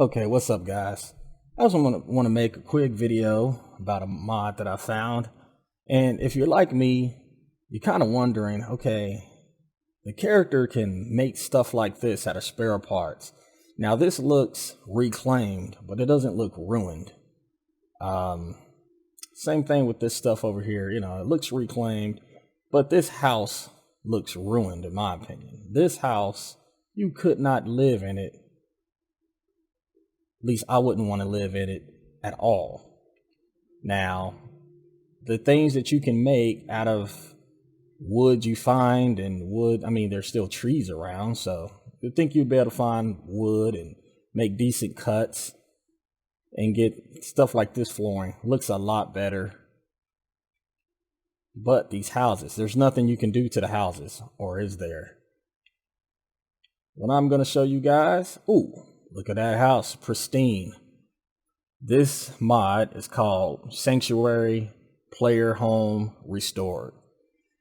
Okay, what's up, guys? I just want to make a quick video about a mod that I found. And if you're like me, you're kind of wondering, okay, the character can make stuff like this out of spare parts. Now, this looks reclaimed, but it doesn't look ruined. Um, Same thing with this stuff over here. It looks reclaimed, but this house looks ruined, in my opinion. This house, you could not live in it. At least I wouldn't want to live in it at all. Now, the things that you can make out of wood you find and wood, I mean, there's still trees around, so you think you'd be able to find wood and make decent cuts and get stuff like this flooring. Looks a lot better. But these houses, there's nothing you can do to the houses, or is there? What I'm going to show you guys, ooh, look at that house, pristine. This mod is called Sanctuary Player Home Restored.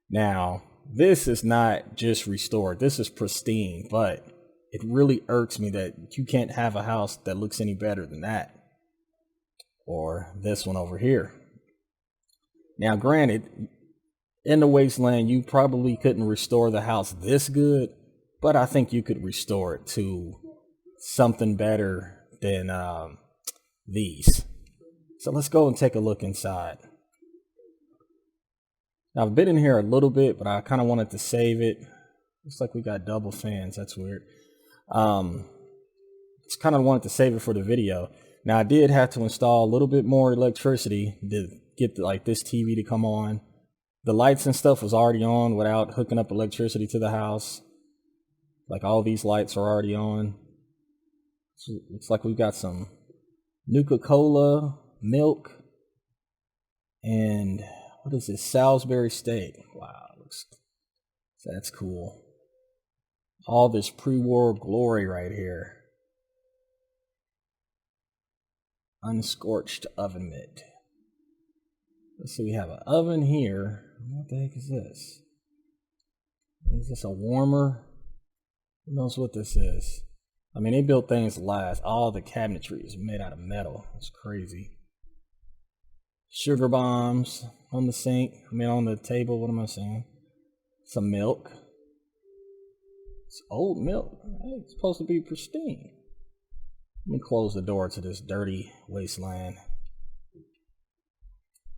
Now, this is not just restored, this is pristine, but it really irks me that you can't have a house that looks any better than that. Or this one over here. Now, granted, in the wasteland, you probably couldn't restore the house this good, but I think you could restore it to something better than these. So let's go and take a look inside. Now, I've been in here a little bit, but I kind of wanted to save it. Looks like we got double fans. That's weird. Just kind of wanted to save it for the video. Now, I did have to install a little bit more electricity to get like this TV to come on. The lights and stuff was already on without hooking up electricity to the house. Like all these lights are already on. So looks like we've got some Nuka-Cola, milk, and what is this? Salisbury steak. Wow, that's cool. All this pre-war glory right here. Unscorched oven mitt. Let's see, we have an oven here. What the heck is this? Is this a warmer? Who knows what this is? I mean, they built things to last. All the cabinetry is made out of metal. It's crazy. Sugar bombs on the sink. I mean, on the table. What am I saying? Some milk. It's old milk. Hey, it's supposed to be pristine. Let me close the door to this dirty wasteland.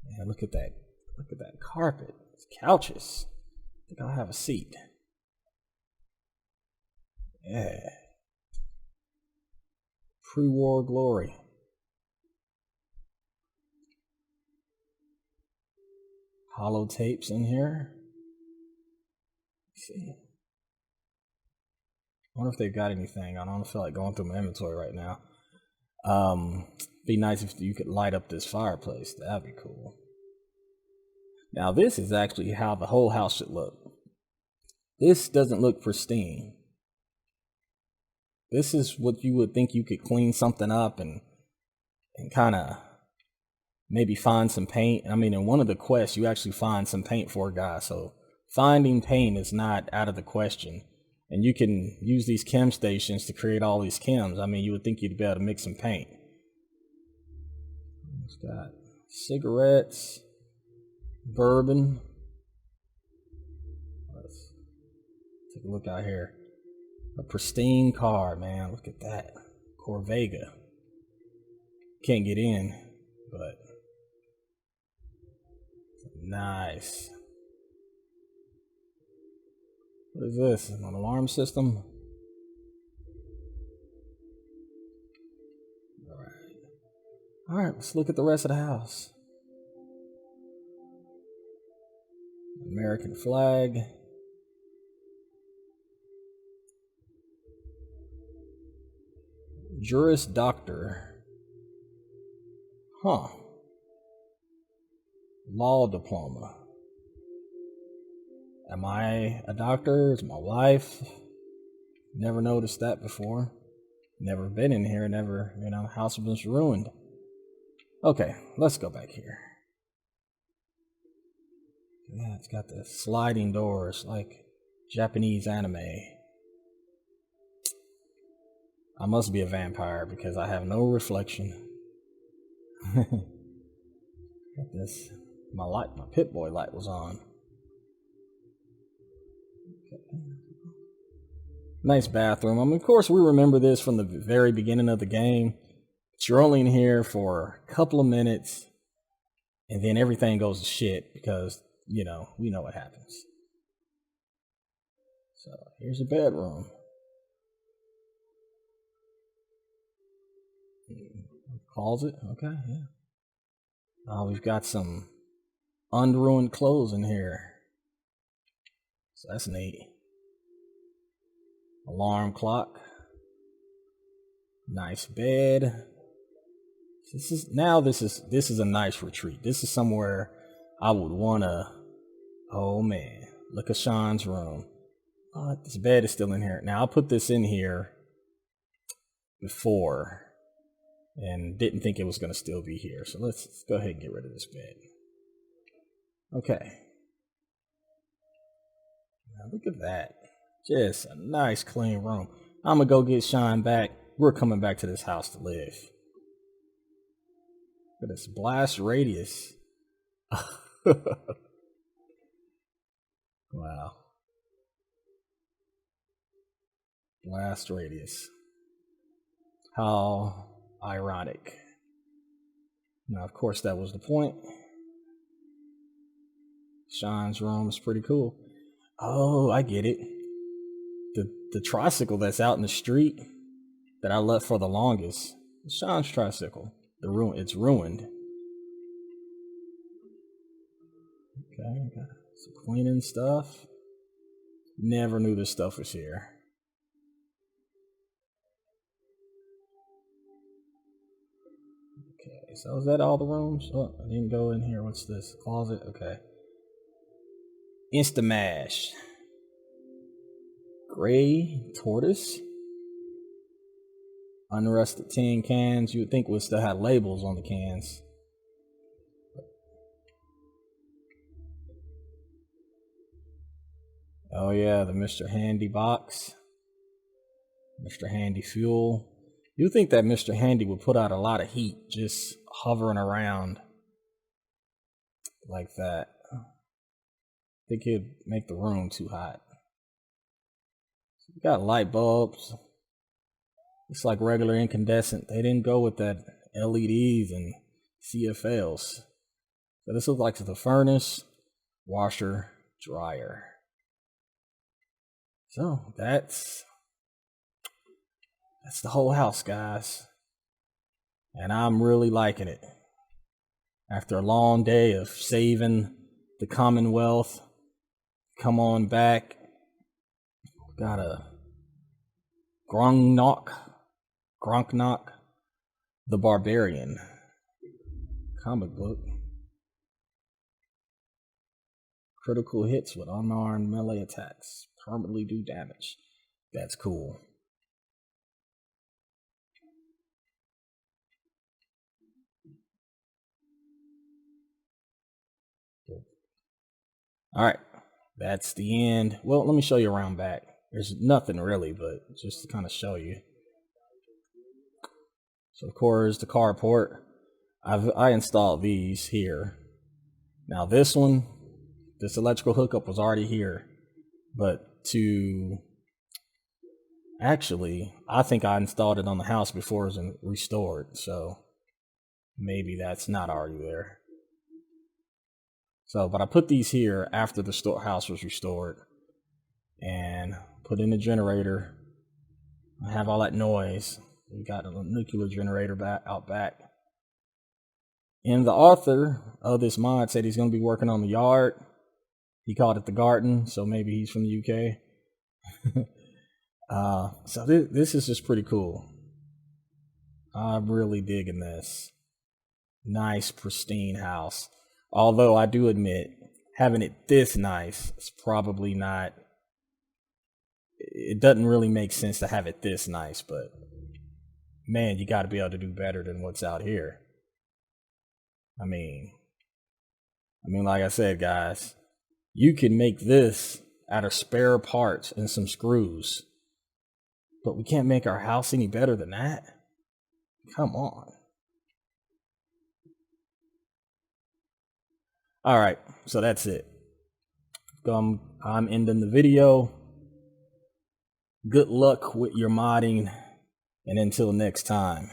Man, look at that. Look at that carpet. It's couches. I think I'll have a seat. Yeah. Pre-war glory. Hollow tapes in here. Let's see. I wonder if they've got anything. I don't feel like going through my inventory right now. Be nice if you could light up this fireplace. That'd be cool. Now, this is actually how the whole house should look. This doesn't look pristine. This is what you would think you could clean something up and kind of maybe find some paint. I mean, in one of the quests, you actually find some paint for a guy. So finding paint is not out of the question. And you can use these chem stations to create all these chems. I mean, you would think you'd be able to mix some paint. It's got cigarettes, bourbon. Let's take a look out here. A pristine car, man. Look at that. Corvega. Can't get in, but nice. What is this? An alarm system? All right, let's look at the rest of the house. American flag. Juris Doctor. Huh. Law diploma. Am I a doctor? Is my wife? Never noticed that before. Never been in here, never, house was ruined. Okay, let's go back here. Yeah, it's got the sliding doors like Japanese anime. I must be a vampire because I have no reflection. This, my Pit-Boy light was on. Nice bathroom. I mean, of course, we remember this from the very beginning of the game. But you're only in here for a couple of minutes, and then everything goes to shit because, we know what happens. So here's a bedroom. Closet, okay, yeah. Oh, we've got some unruined clothes in here. So that's neat. Alarm clock. Nice bed. This is a nice retreat. This is somewhere I would wanna. Oh man, look at Sean's room. This bed is still in here. Now I'll put this in here before and didn't think it was gonna still be here. So let's go ahead and get rid of this bed. Okay. Now look at that. Just a nice clean room. I'm gonna go get Sean back. We're coming back to this house to live. Look at this blast radius. Wow. Blast radius. How ironic. Now, of course, that was the point. Sean's room is pretty cool. Oh, I get it. The tricycle that's out in the street that I left for the longest. Sean's tricycle. It's ruined. Okay, got some cleaning stuff. Never knew this stuff was here. Okay, so is that all the rooms? Oh, I didn't go in here. What's this? Closet? Okay. Instamash. Gray tortoise. Unrusted tin cans. You would think would still have labels on the cans. Oh yeah, the Mr. Handy box. Mr. Handy fuel. You'd think that Mr. Handy would put out a lot of heat just hovering around like that. I think he'd make the room too hot. We got light bulbs. It's like regular incandescent. They didn't go with that LEDs and CFLs. So this looks like the furnace, washer, dryer. So that's the whole house, guys. And I'm really liking it. After a long day of saving the Commonwealth, come on back. Got a Gronknock the Barbarian comic book. Critical hits with unarmed melee attacks permanently do damage. That's cool. All right, that's the end. Well, let me show you around back. There's nothing really, but just to kind of show you. So of course the carport. I installed these here. Now this electrical hookup was already here, but I think I installed it on the house before it was restored, so maybe that's not already there. So, but I put these here after the house was restored and put in the generator. I have all that noise. We got a nuclear generator out back. And the author of this mod said he's going to be working on the yard. He called it the garden, so maybe he's from the UK. So this is just pretty cool. I'm really digging this. Nice, pristine house. Although I do admit, having it this nice is probably not... It doesn't really make sense to have it this nice, but man, you got to be able to do better than what's out here. I mean, like I said, guys, you can make this out of spare parts and some screws. But we can't make our house any better than that. Come on. All right, so that's it. I'm ending the video. Good luck with your modding, and until next time.